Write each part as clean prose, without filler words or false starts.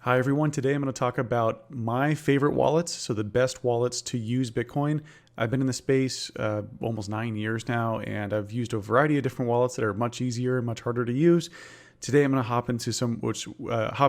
Hi everyone, today I'm going to talk about my favorite wallets, so the best wallets to use Bitcoin. I've been in the space almost 9 years now, and I've used a variety of different wallets that are much easier and much harder to use. Today I'm going to hop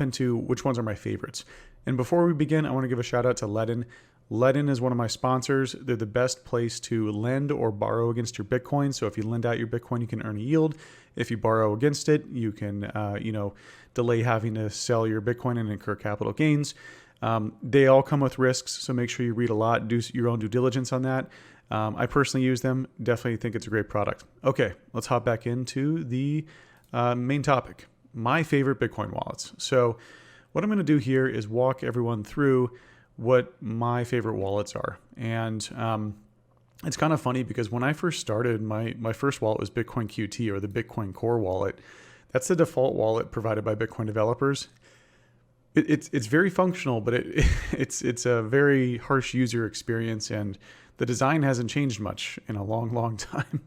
into which ones are my favorites. And before we begin, I want to give a shout out to Ledn. Ledn is one of my sponsors. They're the best place to lend or borrow against your Bitcoin. So if you lend out your Bitcoin, you can earn a yield. If you borrow against it, you can, delay having to sell your Bitcoin and incur capital gains. They all come with risks, so make sure you read a lot, do your own due diligence on that. I personally use them. Definitely think it's a great product. Okay, let's hop back into the main topic, my favorite Bitcoin wallets. So what I'm going to do here is walk everyone through what my favorite wallets are. And it's kind of funny because when I first started, my first wallet was Bitcoin QT, or the Bitcoin Core wallet. That's the default wallet provided by Bitcoin developers. It's very functional, but it's a very harsh user experience, and the design hasn't changed much in a long time.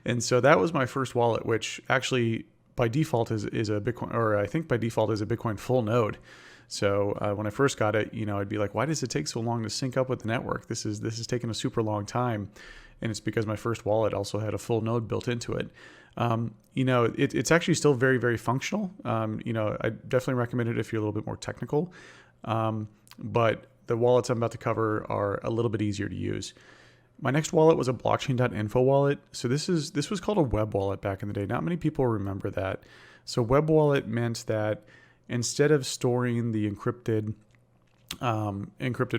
And so that was my first wallet, which actually by default is a Bitcoin, or I think by default is a Bitcoin full node. So when I first got it, I'd be like, why does it take so long to sync up with the network? This is taking a super long time. And it's because my first wallet also had a full node built into it. It's actually still very, very functional. I definitely recommend it if you're a little bit more technical. But the wallets I'm about to cover are a little bit easier to use. My next wallet was a Blockchain.info wallet. So this was called a web wallet back in the day. Not many people remember that. So web wallet meant that instead of storing the encrypted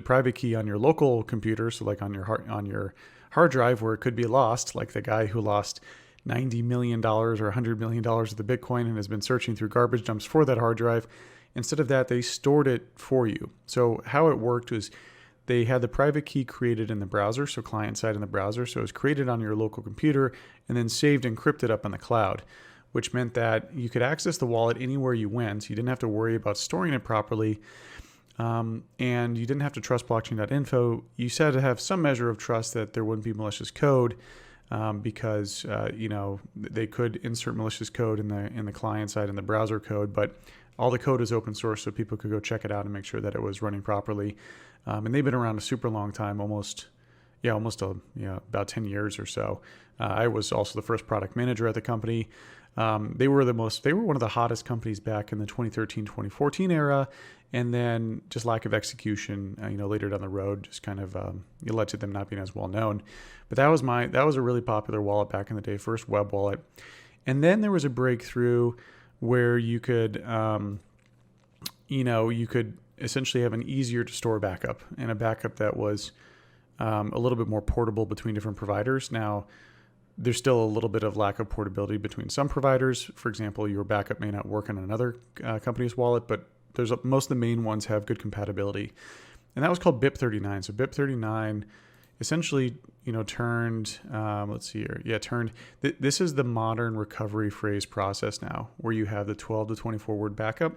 private key on your local computer, so like on your hard drive where it could be lost, like the guy who lost $90 million or $100 million of the Bitcoin and has been searching through garbage dumps for that hard drive. Instead of that, they stored it for you. So how it worked was they had the private key created in the browser, so client side in the browser. So it was created on your local computer and then saved encrypted up on the cloud, which meant that you could access the wallet anywhere you went. You didn't have to worry about storing it properly. And you didn't have to trust blockchain.info. You just had to have some measure of trust that there wouldn't be malicious code, because they could insert malicious code in the client side in the browser code, but all the code is open source, so people could go check it out and make sure that it was running properly. And they've been around a super long time, almost about 10 years or so. I was also the first product manager at the company. They were one of the hottest companies back in the 2013, 2014 era. And then just lack of execution, later down the road, just kind of led to them not being as well known. But that was a really popular wallet back in the day, first web wallet. And then there was a breakthrough where you could essentially have an easier to store backup, and a backup that was a little bit more portable between different providers. Now, there's still a little bit of lack of portability between some providers. For example, your backup may not work on another company's wallet, but most of the main ones have good compatibility. And that was called BIP39. So BIP39 essentially, turned, this is the modern recovery phrase process now, where you have the 12 to 24 word backup.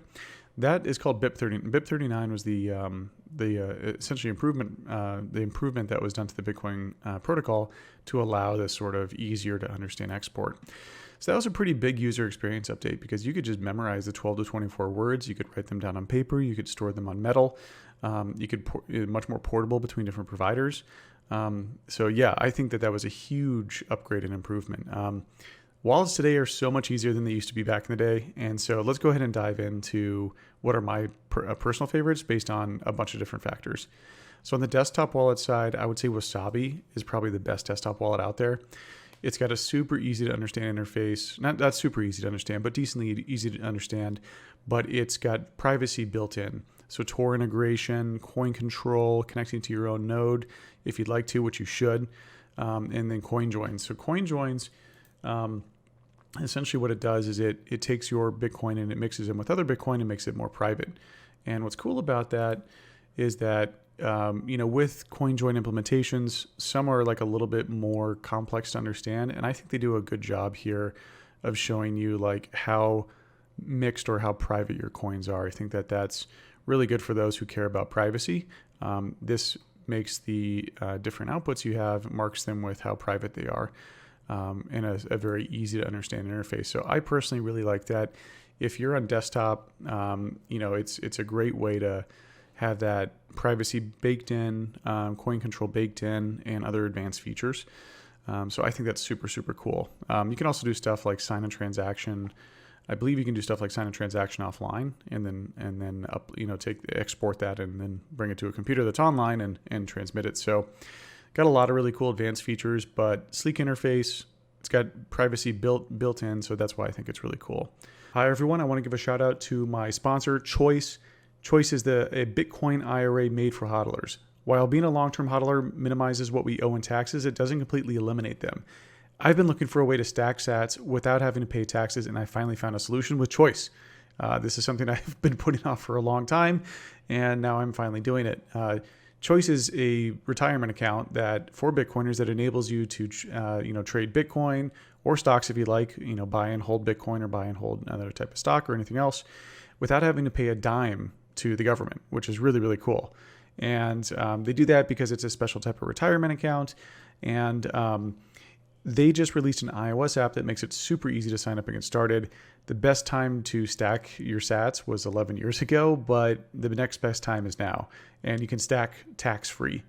That is called BIP30. BIP39 was the essentially the improvement that was done to the Bitcoin protocol to allow this sort of easier to understand export. So that was a pretty big user experience update, because you could just memorize the 12 to 24 words. You could write them down on paper. You could store them on metal. You could much more portable between different providers. I think that was a huge upgrade and improvement. Wallets today are so much easier than they used to be back in the day. And so let's go ahead and dive into what are my personal favorites based on a bunch of different factors. So on the desktop wallet side, I would say Wasabi is probably the best desktop wallet out there. It's got a super easy to understand interface. Not super easy to understand, but decently easy to understand. But it's got privacy built in. So Tor integration, coin control, connecting to your own node if you'd like to, which you should. And then coin joins. So coin joins, essentially what it does is it takes your Bitcoin and it mixes them with other Bitcoin and makes it more private. And what's cool about that is that with coin join implementations, some are like a little bit more complex to understand. And I think they do a good job here of showing you like how mixed or how private your coins are. I think that's really good for those who care about privacy. This makes the different outputs you have, marks them with how private they are, in a very easy to understand interface. So I personally really like that. if you're on desktop, it's a great way to have that privacy baked in, coin control baked in, and other advanced features. So I think that's super, super cool. You can also do stuff like sign a transaction. I believe you can do stuff like sign a transaction offline and then export that and then bring it to a computer that's online and transmit it. So got a lot of really cool advanced features, but sleek interface. It's got privacy built in, so that's why I think it's really cool. Hi everyone, I want to give a shout out to my sponsor, Choice. Choice is a Bitcoin IRA made for hodlers. While being a long-term hodler minimizes what we owe in taxes, it doesn't completely eliminate them. I've been looking for a way to stack sats without having to pay taxes, and I finally found a solution with Choice. This is something I've been putting off for a long time, and now I'm finally doing it. Choice is a retirement account that for Bitcoiners that enables you to trade Bitcoin or stocks if you like, buy and hold Bitcoin or buy and hold another type of stock or anything else without having to pay a dime to the government, which is really, really cool. And they do that because it's a special type of retirement account. And they just released an iOS app that makes it super easy to sign up and get started. The best time to stack your sats was 11 years ago, but the next best time is now. And you can stack tax-free.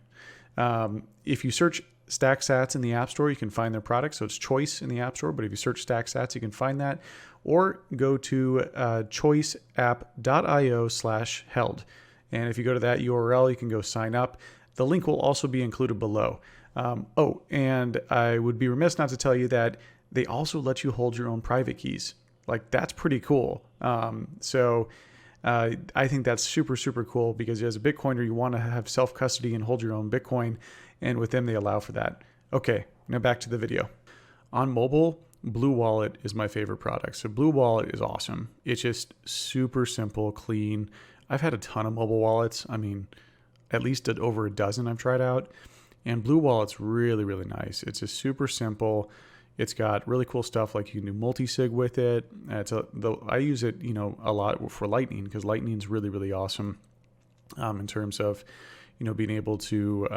If you search Stack Sats in the App Store, you can find their product. So it's Choice in the App Store, but if you search Stack Sats, you can find that. Or go to choiceapp.io/held. And if you go to that URL, you can go sign up. The link will also be included below. And I would be remiss not to tell you that they also let you hold your own private keys. Like, that's pretty cool. So I think that's super, super cool because as a Bitcoiner, you want to have self-custody and hold your own Bitcoin. And with them, they allow for that. Okay, now back to the video. On mobile, Blue Wallet is my favorite product. So Blue Wallet is awesome. It's just super simple, clean. I've had a ton of mobile wallets. I mean, at least over a dozen I've tried out. And Blue Wallet's really, really nice. It's just super simple. It's got really cool stuff like you can do multi-sig with it. I use it, a lot for Lightning because Lightning's really, really awesome in terms of, being able to,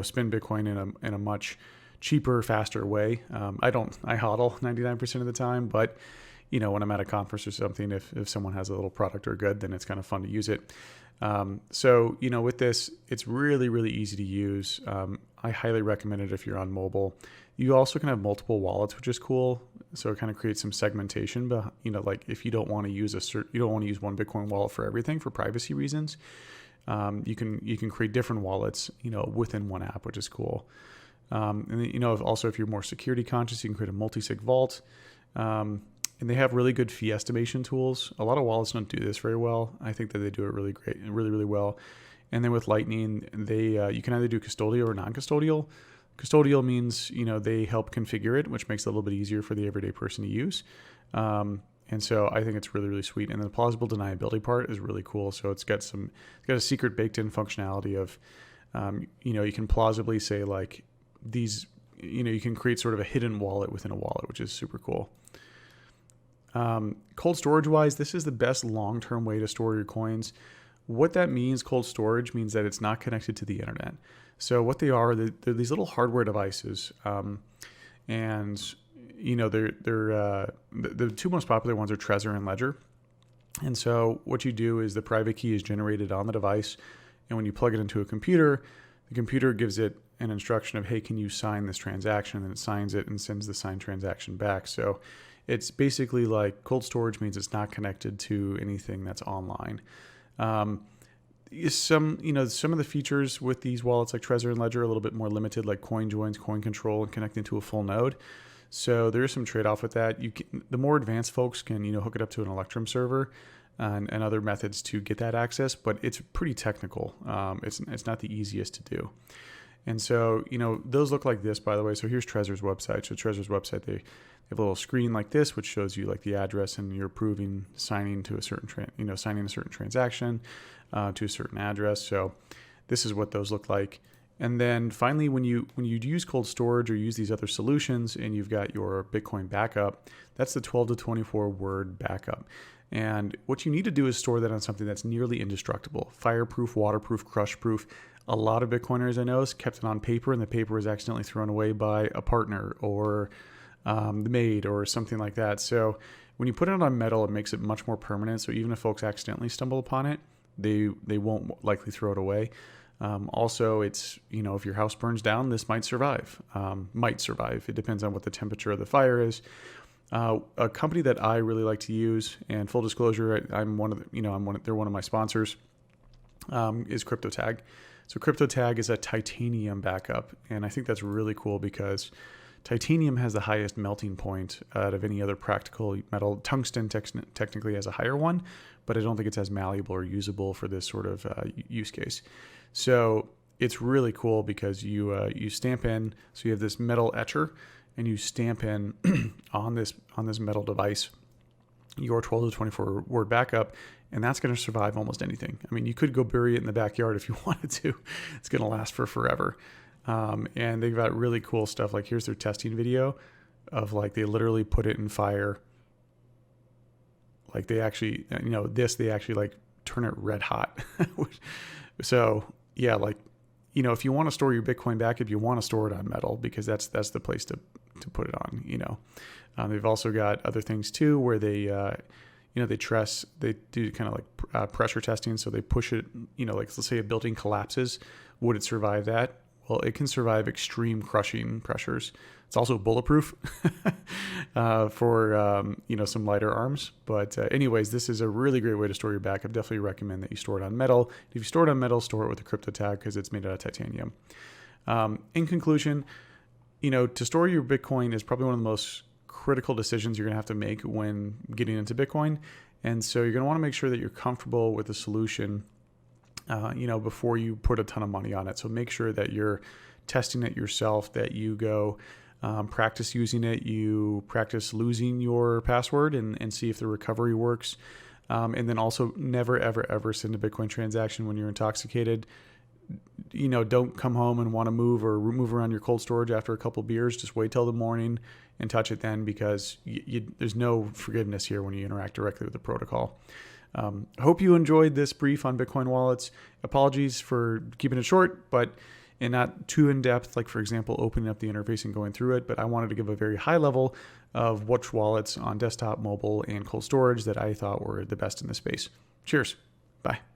spend Bitcoin in a much cheaper, faster way. I hodl 99% of the time, but when I'm at a conference or something, if someone has a little product or good, then it's kind of fun to use it. So with this, it's really, really easy to use. I highly recommend it if you're on mobile. You also can have multiple wallets, which is cool. So it kind of creates some segmentation, but like if you don't want to use one Bitcoin wallet for everything for privacy reasons, you can create different wallets, within one app, which is cool. And also if you're more security conscious, you can create a multi-sig vault. And they have really good fee estimation tools. A lot of wallets don't do this very well. I think that they do it really great and really, really well. And then with Lightning, you can either do custodial or non-custodial. Custodial means, they help configure it, which makes it a little bit easier for the everyday person to use. And so I think it's really, really sweet. And the plausible deniability part is really cool. So it's got a secret baked in functionality of, you can plausibly say like these, you can create sort of a hidden wallet within a wallet, which is super cool. Cold storage wise, this is the best long-term way to store your coins. What that means, cold storage, means that it's not connected to the internet. So what they are, they're these little hardware devices. And the two most popular ones are Trezor and Ledger. And so what you do is the private key is generated on the device. And when you plug it into a computer, the computer gives it an instruction of, hey, can you sign this transaction? And it signs it and sends the signed transaction back. So it's basically like cold storage means it's not connected to anything that's online. Some of the features with these wallets like Trezor and Ledger are a little bit more limited, like coin joins, coin control, and connecting to a full node. So there is some trade-off with that. The more advanced folks can, hook it up to an Electrum server and other methods to get that access, but it's pretty technical. It's not the easiest to do. And so, those look like this, by the way. So here's Trezor's website. So Trezor's website, they have a little screen like this, which shows you like the address and you're approving signing to a certain, signing a certain transaction to a certain address. So this is what those look like. And then finally, when you use cold storage or use these other solutions and you've got your Bitcoin backup, that's the 12 to 24 word backup. And what you need to do is store that on something that's nearly indestructible, fireproof, waterproof, crush-proof. A lot of Bitcoiners I know kept it on paper and the paper was accidentally thrown away by a partner or the maid or something like that. So When you put it on metal, it makes it much more permanent. So even if folks accidentally stumble upon it, they won't likely throw it away. Also, it's, if your house burns down, this might survive. It depends on what the temperature of the fire is. A company that I really like to use, and full disclosure, they're one of my sponsors, is CryptoTag. So CryptoTag is a titanium backup, and I think that's really cool because titanium has the highest melting point out of any other practical metal. Tungsten technically has a higher one, but I don't think it's as malleable or usable for this sort of use case. So it's really cool because you stamp in, so you have this metal etcher, and you stamp in on this metal device your 12 to 24 word backup, and that's going to survive almost anything. I mean, you could go bury it in the backyard if you wanted to. It's going to last for forever. And they've got really cool stuff. Like here's their testing video of they literally put it in fire. Like they actually, they actually turn it red hot. So yeah, if you want to store your Bitcoin backup, you want to store it on metal because that's the place to put it on. They've also got other things too where they do kind of pressure testing. So they push it, let's say a building collapses, would it survive that? Well, it can survive extreme crushing pressures. It's also bulletproof for some lighter arms. But anyways, this is a really great way to store your backup. Definitely recommend that you store it on metal. If you store it on metal, store it with a CryptoTag because it's made out of titanium. In conclusion, to store your Bitcoin is probably one of the most critical decisions you're going to have to make when getting into Bitcoin. And so you're going to want to make sure that you're comfortable with the solution, before you put a ton of money on it. So make sure that you're testing it yourself, that you go practice using it, you practice losing your password and see if the recovery works. And then also never, ever, ever send a Bitcoin transaction when you're intoxicated. Don't come home and want to move around your cold storage after a couple beers. Just wait till the morning and touch it then, because there's no forgiveness here when you interact directly with the protocol. I hope you enjoyed this brief on Bitcoin wallets. Apologies for keeping it short, and not too in depth, like for example, opening up the interface and going through it. But I wanted to give a very high level of which wallets on desktop, mobile, and cold storage that I thought were the best in the space. Cheers. Bye.